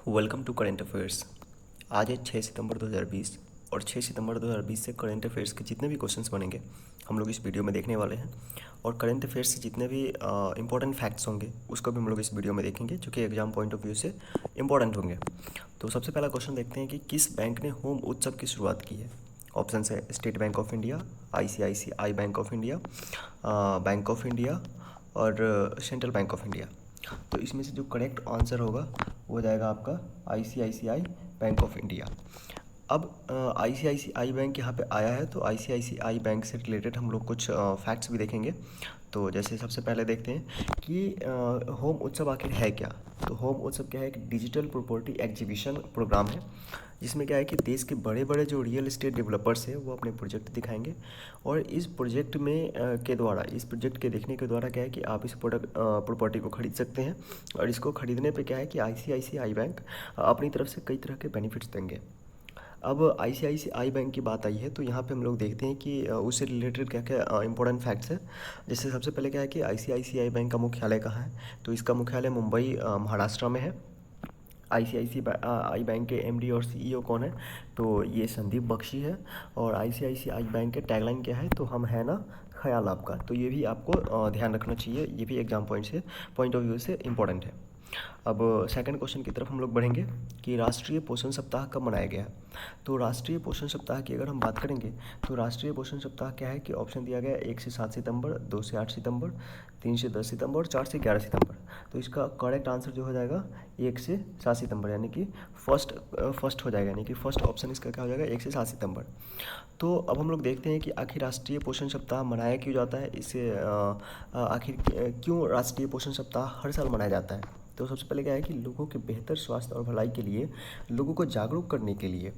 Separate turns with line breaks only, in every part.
Welcome to current affairs. आज है 6 सितंबर 2020 और 6 सितंबर 2020 से करेंट अफेयर्स के जितने भी क्वेश्चंस बनेंगे हम लोग इस वीडियो में देखने वाले हैं। और करेंट अफेयर्स से जितने भी इंपॉर्टेंट फैक्ट्स होंगे उसको भी हम लोग इस वीडियो में देखेंगे जो कि एग्जाम पॉइंट ऑफ व्यू से इंपॉर्टेंट होंगे। तो सबसे पहला क्वेश्चन देखते हैं कि किस बैंक ने होम उत्सव की शुरुआत की है। ऑप्शन है state bank of India, ICICI bank of India, bank of India और सेंट्रल बैंक ऑफ इंडिया। तो इसमें से जो करेक्ट आंसर होगा वो हो जाएगा आपका ICICI बैंक ऑफ इंडिया। अब ICICI बैंक यहाँ पे आया है तो ICICI बैंक से रिलेटेड हम लोग कुछ फैक्ट्स भी देखेंगे। तो जैसे सबसे पहले देखते हैं कि होम उत्सव आखिर है क्या। तो होम उत्सव क्या है, एक डिजिटल प्रॉपर्टी एग्जीबिशन प्रोग्राम है जिसमें क्या है कि देश के बड़े बड़े जो रियल एस्टेट डेवलपर्स हैं वो अपने प्रोजेक्ट दिखाएंगे। और इस प्रोजेक्ट में के द्वारा, इस प्रोजेक्ट के देखने के द्वारा क्या है कि आप इस प्रोडक्ट प्रॉपर्टी को खरीद सकते हैं। और इसको खरीदने पे क्या है कि ICICI बैंक अपनी तरफ से कई तरह के बेनिफिट्स देंगे। अब ICICI बैंक की बात आई है तो यहाँ पे हम लोग देखते हैं कि उससे रिलेटेड क्या क्या इंपॉर्टेंट फैक्ट्स हैं। जैसे सबसे पहले क्या है कि ICICI बैंक का मुख्यालय कहाँ है, तो इसका मुख्यालय मुंबई महाराष्ट्र में है। ICICI बैंक के MD और CEO कौन है, तो ये संदीप बख्शी है। और ICICI बैंक के टैगलाइन क्या है, तो हम है ना ख्याल आपका। तो ये भी आपको ध्यान रखना चाहिए, ये भी एग्जाम पॉइंट ऑफ व्यू से इम्पोर्टेंट है। अब सेकंड क्वेश्चन की तरफ हम लोग बढ़ेंगे कि राष्ट्रीय पोषण सप्ताह कब मनाया गया है। तो राष्ट्रीय पोषण सप्ताह की अगर हम बात करेंगे तो राष्ट्रीय पोषण सप्ताह क्या है कि ऑप्शन दिया गया है 1 से 7 सितंबर, 2 से 8 सितंबर, 3 से 10 सितंबर और 4 से 11 सितंबर। तो इसका करेक्ट आंसर जो हो जाएगा 1 से 7 सितंबर, यानी कि फर्स्ट हो जाएगा, यानी कि फर्स्ट ऑप्शन इसका क्या हो जाएगा 1 से 7 सितंबर। तो अब हम लोग देखते हैं कि आखिर राष्ट्रीय पोषण सप्ताह मनाया क्यों जाता है, इससे आखिर क्यों राष्ट्रीय पोषण सप्ताह हर साल मनाया जाता है। तो सबसे पहले क्या है कि लोगों के बेहतर स्वास्थ्य और भलाई के लिए, लोगों को जागरूक करने के लिए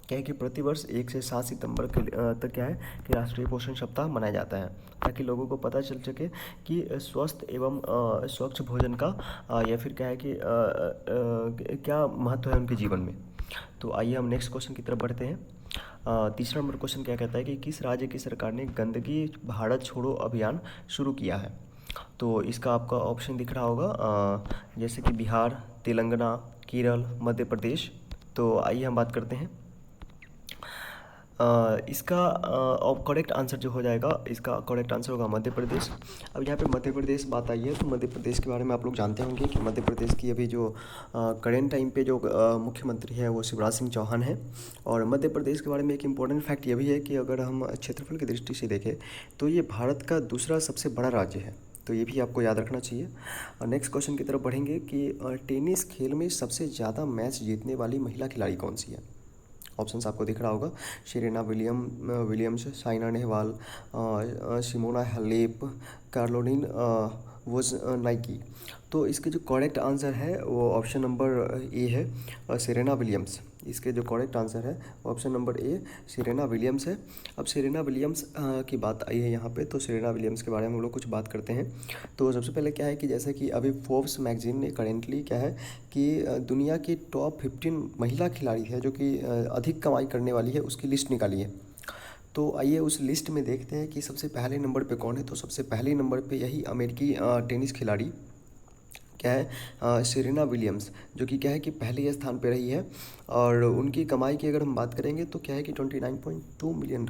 क्या है कि प्रतिवर्ष 1 से 7 सितंबर तक क्या है कि राष्ट्रीय पोषण सप्ताह मनाया जाता है, ताकि लोगों को पता चल सके कि स्वस्थ एवं स्वच्छ भोजन का या फिर क्या है कि क्या महत्व है उनके जीवन में। तो आइए हम नेक्स्ट क्वेश्चन की तरफ बढ़ते हैं। तीसरा नंबर क्वेश्चन क्या कहता है कि किस राज्य की सरकार ने गंदगी भारत छोड़ो अभियान शुरू किया है। तो इसका आपका ऑप्शन दिख रहा होगा जैसे कि बिहार, तेलंगाना, केरल, मध्य प्रदेश। तो आइए हम बात करते हैं। इसका करेक्ट आंसर जो हो जाएगा, इसका करेक्ट आंसर होगा मध्य प्रदेश। अब यहाँ पे मध्य प्रदेश बात आई है तो मध्य प्रदेश के बारे में आप लोग जानते होंगे कि मध्य प्रदेश की अभी जो करेंट टाइम पे जो मुख्यमंत्री है वो शिवराज सिंह चौहान है। और मध्य प्रदेश के बारे में एक इम्पॉर्टेंट फैक्ट ये भी है कि अगर हम क्षेत्रफल की दृष्टि से देखें तो ये भारत का दूसरा सबसे बड़ा राज्य है, तो ये भी आपको याद रखना चाहिए। और नेक्स्ट क्वेश्चन की तरफ बढ़ेंगे कि टेनिस खेल में सबसे ज़्यादा मैच जीतने वाली महिला खिलाड़ी कौन सी है। ऑप्शंस आपको दिख रहा होगा, Serena Williams, Saina Nehwal, Simona Halep, Caroline Wozniacki. तो इसके जो करेक्ट आंसर है वो ऑप्शन नंबर ए है, सेरेना विलियम्स। इसके जो करेक्ट आंसर है option number A, Serena Williams है। अब सेरेना विलियम्स की बात आई है यहाँ पे, तो सेरेना विलियम्स के बारे में हम लोग कुछ बात करते हैं। तो सबसे पहले क्या है कि जैसे कि अभी फोर्ब्स मैगजीन ने करेंटली क्या है कि दुनिया की टॉप 15 महिला खिलाड़ी है जो कि अधिक कमाई करने वाली है, उसकी लिस्ट निकाली है। तो आइए उस लिस्ट में देखते हैं कि सबसे पहले नंबर पे कौन है। तो सबसे पहले नंबर पे यही अमेरिकी टेनिस खिलाड़ी क्या है, सेरेना विलियम्स, जो कि क्या है कि पहले स्थान पे रही है। और उनकी कमाई की अगर हम बात करेंगे तो क्या है कि $29.2 मिलियन,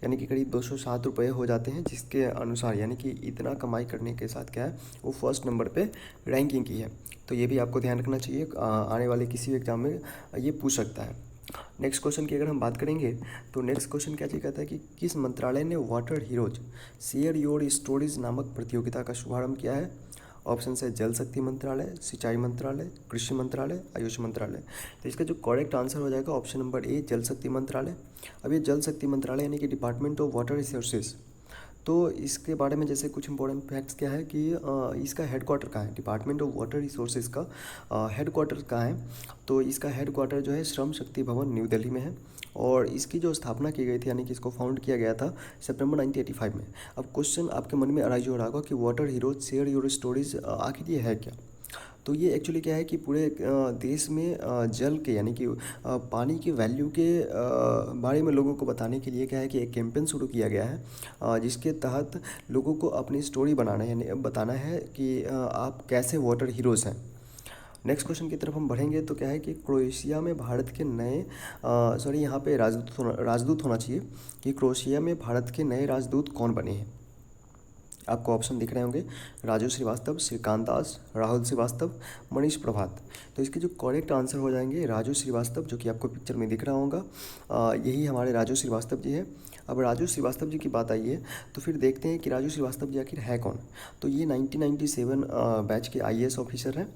यानी कि करीब 207 रुपये हो जाते हैं, जिसके अनुसार यानी कि इतना कमाई करने के साथ क्या है वो फर्स्ट नंबर पे रैंकिंग की है। तो ये भी आपको ध्यान रखना चाहिए, आने वाले किसी एग्जाम में ये पूछ सकता है। नेक्स्ट क्वेश्चन की अगर हम बात करेंगे तो नेक्स्ट क्वेश्चन क्या चीज़ कहता है कि किस मंत्रालय ने water heroes share your stories नामक प्रतियोगिता का शुभारंभ किया है। ऑप्शन है जल शक्ति मंत्रालय, सिंचाई मंत्रालय, कृषि मंत्रालय, आयुष मंत्रालय। तो इसका जो करेक्ट आंसर हो जाएगा ऑप्शन नंबर ए, जल शक्ति मंत्रालय। अब ये जल शक्ति मंत्रालय यानी कि डिपार्टमेंट ऑफ वाटर रिसोर्सेज। तो इसके बारे में जैसे कुछ इंपॉर्टेंट फैक्ट्स क्या है कि इसका हेडक्वार्टर कहाँ है, डिपार्टमेंट ऑफ वाटर रिसोर्सेज का हेडक्वार्टर कहाँ है। तो इसका हेडक्वार्टर जो है श्रम शक्ति भवन न्यू दिल्ली में है। और इसकी जो स्थापना की गई थी यानी कि इसको फाउंड किया गया था सितंबर 1985 में। अब क्वेश्चन आपके मन में अराइज हो रहा होगा कि water heroes share your stories आखिर ये है क्या। तो ये एक्चुअली क्या है कि पूरे देश में जल के यानी कि पानी की वैल्यू के बारे में लोगों को बताने के लिए क्या है कि एक कैंपेन शुरू किया गया है, जिसके तहत लोगों को अपनी स्टोरी बनाना है, यानी बताना है कि आप कैसे वाटर हीरोज़ हैं। नेक्स्ट क्वेश्चन की तरफ हम बढ़ेंगे तो क्या है कि क्रोएशिया में भारत के नए सॉरी यहाँ पे राजदूत होना चाहिए कि क्रोएशिया में भारत के नए राजदूत कौन बने हैं। आपको ऑप्शन दिख रहे होंगे, राजू श्रीवास्तव, श्रीकांत दास, राहुल श्रीवास्तव, मनीष प्रभात। तो इसके जो करेक्ट आंसर हो जाएंगे राजू श्रीवास्तव, जो कि आपको पिक्चर में दिख रहा होगा, यही हमारे राजू श्रीवास्तव जी है। अब राजू श्रीवास्तव जी की बात आई है तो फिर देखते हैं कि राजू श्रीवास्तव जी आखिर है कौन। तो ये 1997 बैच के आईएएस ऑफिसर हैं,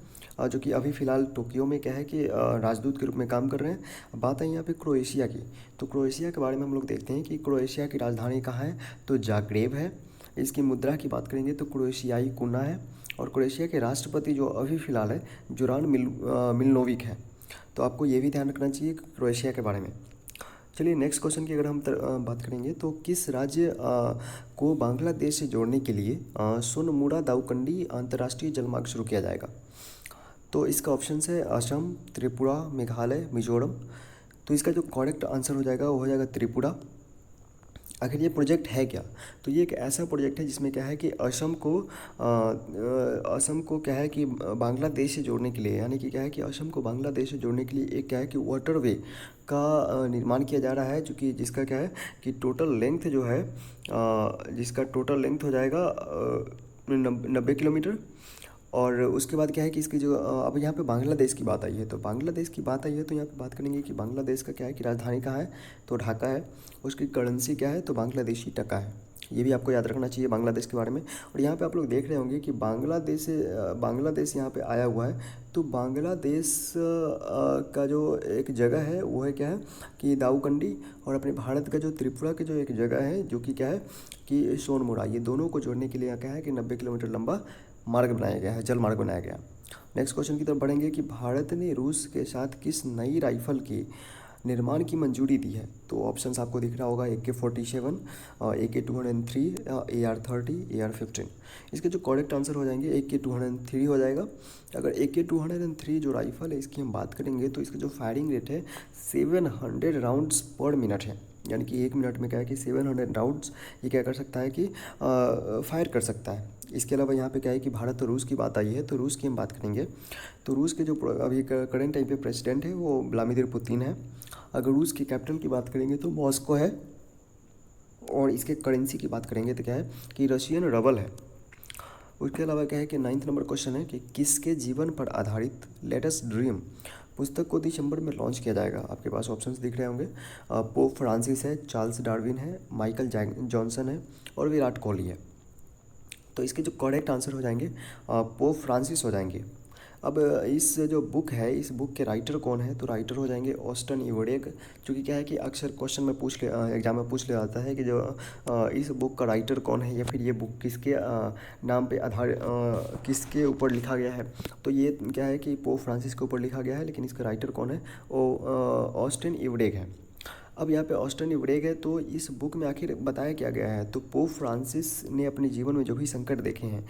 जो कि अभी फ़िलहाल टोक्यो में क्या है कि राजदूत के रूप में काम कर रहे हैं। अब बात है यहाँ पे क्रोएशिया की, तो क्रोएशिया के बारे में हम लोग देखते हैं कि क्रोएशिया की राजधानी कहाँ है, तो जाग्रेब है। इसकी मुद्रा की बात करेंगे तो क्रोएशियाई कुना है। और क्रोएशिया के राष्ट्रपति जो अभी फ़िलहाल है जुरान मिलनोविक है। तो आपको ये भी ध्यान रखना चाहिए क्रोएशिया के बारे में। चलिए नेक्स्ट क्वेश्चन की अगर हम बात करेंगे तो किस राज्य को बांग्लादेश से जोड़ने के लिए सोनमुड़ा दाउकंडी अंतर्राष्ट्रीय जलमार्ग शुरू किया जाएगा। तो इसका ऑप्शन है असम, त्रिपुरा, मेघालय, मिजोरम। तो इसका जो करेक्ट आंसर हो जाएगा वो हो जाएगा त्रिपुरा। आखिर ये प्रोजेक्ट है क्या, तो ये एक ऐसा प्रोजेक्ट है जिसमें क्या है कि असम को क्या है कि बांग्लादेश से जोड़ने के लिए, यानी कि क्या है कि असम को बांग्लादेश से जोड़ने के लिए एक क्या है कि वाटरवे का निर्माण किया जा रहा है, जो कि जिसका क्या है कि टोटल लेंथ जो है जिसका टोटल लेंथ हो जाएगा 90 किलोमीटर। और उसके बाद क्या है कि इसकी जो अब यहाँ पे बांग्लादेश की बात आई है, तो बांग्लादेश की बात आई है तो यहाँ पे बात करेंगे कि बांग्लादेश का क्या है कि राजधानी कहाँ है, तो ढाका है। उसकी करेंसी क्या है, तो बांग्लादेशी टका है। ये भी आपको याद रखना चाहिए बांग्लादेश के बारे में। और यहाँ पे आप लोग देख रहे होंगे कि बांग्लादेश यहाँ पे आया हुआ है। तो बांग्लादेश का जो एक जगह है वो है क्या है कि दाऊकंडी, और अपने भारत का जो त्रिपुरा की जो एक जगह है जो कि क्या है कि सोनमुड़ा, ये दोनों को जोड़ने के लिए यहाँ क्या है कि 90 किलोमीटर लंबा मार्ग बनाया गया है, जल मार्ग बनाया गया। नेक्स्ट क्वेश्चन की तरफ बढ़ेंगे कि भारत ने रूस के साथ किस नई राइफल की निर्माण की मंजूरी दी है। तो ऑप्शंस आपको दिख रहा होगा AK-47, AK-203, AR-30, AR-15। इसके जो करेक्ट आंसर हो जाएंगे AK-203 हो जाएगा। अगर AK-203 जो राइफ़ल है इसकी हम बात करेंगे तो इसका जो फायरिंग रेट है 700 राउंड्स पर मिनट है, यानी कि 1 मिनट में क्या है कि 700 राउंड्स ये क्या कर सकता है कि फायर कर सकता है। इसके अलावा यहाँ पे क्या है कि भारत और रूस की बात आई है, तो रूस की हम बात करेंगे तो रूस के जो अभी करंट टाइम पे प्रेसिडेंट है वो व्लादिमीर पुतिन है। अगर रूस की कैपिटल की बात करेंगे तो मॉस्को है। और इसके करेंसी की बात करेंगे तो क्या है कि रशियन रबल है। उसके अलावा क्या है कि 9th नंबर क्वेश्चन है कि किसके जीवन पर आधारित लेटेस्ट ड्रीम पुस्तक को दिसंबर में लॉन्च किया जाएगा। आपके पास ऑप्शंस दिख रहे होंगे, पोप फ्रांसिस है, चार्ल्स डार्विन है, माइकल जॉनसन है और विराट कोहली है। तो इसके जो करेक्ट आंसर हो जाएंगे पोप फ्रांसिस हो जाएंगे। अब इस जो बुक है इस बुक के राइटर कौन है, तो राइटर हो जाएंगे ऑस्टन इवरेग, जो कि क्या है कि अक्सर क्वेश्चन में एग्जाम में पूछ लिया जाता है कि जो इस बुक का राइटर कौन है या फिर ये बुक किसके नाम पे किसके ऊपर लिखा गया है। तो ये क्या है कि पोप फ्रांसिस के ऊपर लिखा गया है, लेकिन इसका राइटर कौन है वो ऑस्टन इवरेग है। अब यहाँ पे ऑस्टन इवरेग है, तो इस बुक में आखिर बताया क्या गया है, तो पोप फ्रांसिस ने अपने जीवन में जो भी संकट देखे हैं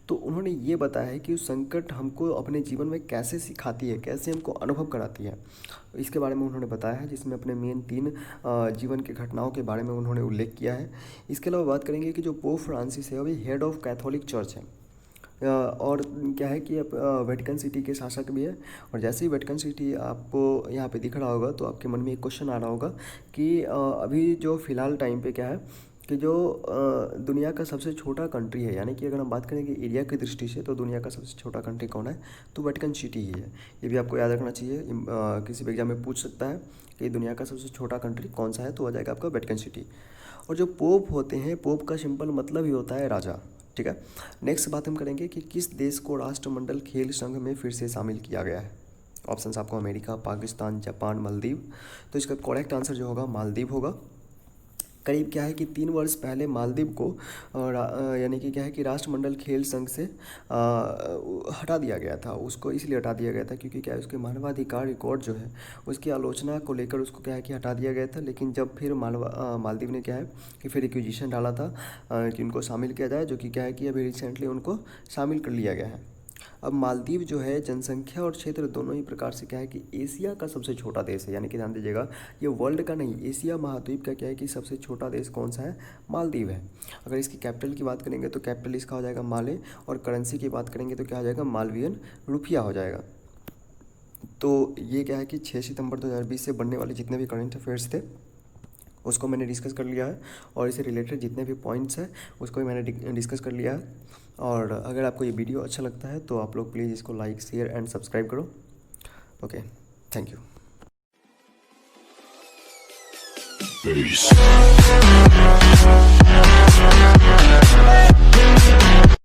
तो उन्होंने ये बताया है कि उस संकट हमको अपने जीवन में कैसे सिखाती है, कैसे हमको अनुभव कराती है, इसके बारे में उन्होंने बताया है, जिसमें अपने मेन 3 जीवन के घटनाओं के बारे में उन्होंने उल्लेख किया है। इसके अलावा बात करेंगे कि जो पोप फ्रांसिस है वही हेड ऑफ कैथोलिक चर्च है, और क्या है कि वेटिकन सिटी के शासक भी है। और जैसे ही वेटिकन सिटी आपको यहाँ पे दिख रहा होगा तो आपके मन में एक क्वेश्चन आ रहा होगा कि अभी जो फ़िलहाल टाइम पे क्या है कि जो दुनिया का सबसे छोटा कंट्री है, यानी कि अगर हम बात करें कि एरिया की दृष्टि से तो दुनिया का सबसे छोटा कंट्री कौन है, तो वेटिकन सिटी ही है। ये भी आपको याद रखना चाहिए, किसी भी एग्जाम में पूछ सकता है कि दुनिया का सबसे छोटा कंट्री कौन सा है, तो हो जाएगा आपका वेटिकन सिटी। और जो पोप होते हैं, पोप का सिंपल मतलब ही होता है राजा, ठीक है। नेक्स्ट बात हम करेंगे कि किस देश को राष्ट्रमंडल खेल संघ में फिर से शामिल किया गया है। ऑप्शंस आपको अमेरिका, पाकिस्तान, जापान, मालदीव। तो इसका करेक्ट आंसर जो होगा मालदीव होगा। करीब क्या है कि 3 वर्ष पहले मालदीव को यानी कि क्या है कि राष्ट्रमंडल खेल संघ से हटा दिया गया था। उसको इसलिए हटा दिया गया था क्योंकि क्या है उसके मानवाधिकार रिकॉर्ड जो है उसकी आलोचना को लेकर उसको क्या है कि हटा दिया गया था। लेकिन जब फिर मालदीव ने क्या है कि फिर रिक्विजिशन डाला था कि उनको शामिल किया जाए, जो कि क्या है कि अभी रिसेंटली उनको शामिल कर लिया गया है। अब मालदीव जो है जनसंख्या और क्षेत्र दोनों ही प्रकार से क्या है कि एशिया का सबसे छोटा देश है, यानी कि ध्यान दीजिएगा ये वर्ल्ड का नहीं, एशिया महाद्वीप का क्या है कि सबसे छोटा देश कौन सा है, मालदीव है। अगर इसकी कैपिटल की बात करेंगे तो कैपिटल इसका हो जाएगा माले, और करेंसी की बात करेंगे तो क्या हो जाएगा मालवियन रुपया हो जाएगा। तो ये क्या है कि 6 सितंबर 2020 से बनने वाले जितने भी करंट अफेयर्स थे उसको मैंने डिस्कस कर लिया है, और इससे रिलेटेड जितने भी पॉइंट्स हैं उसको भी मैंने डिस्कस कर लिया है। और अगर आपको ये वीडियो अच्छा लगता है तो आप लोग प्लीज़ इसको लाइक, शेयर एंड सब्सक्राइब करो। Okay, thank you.
Peace.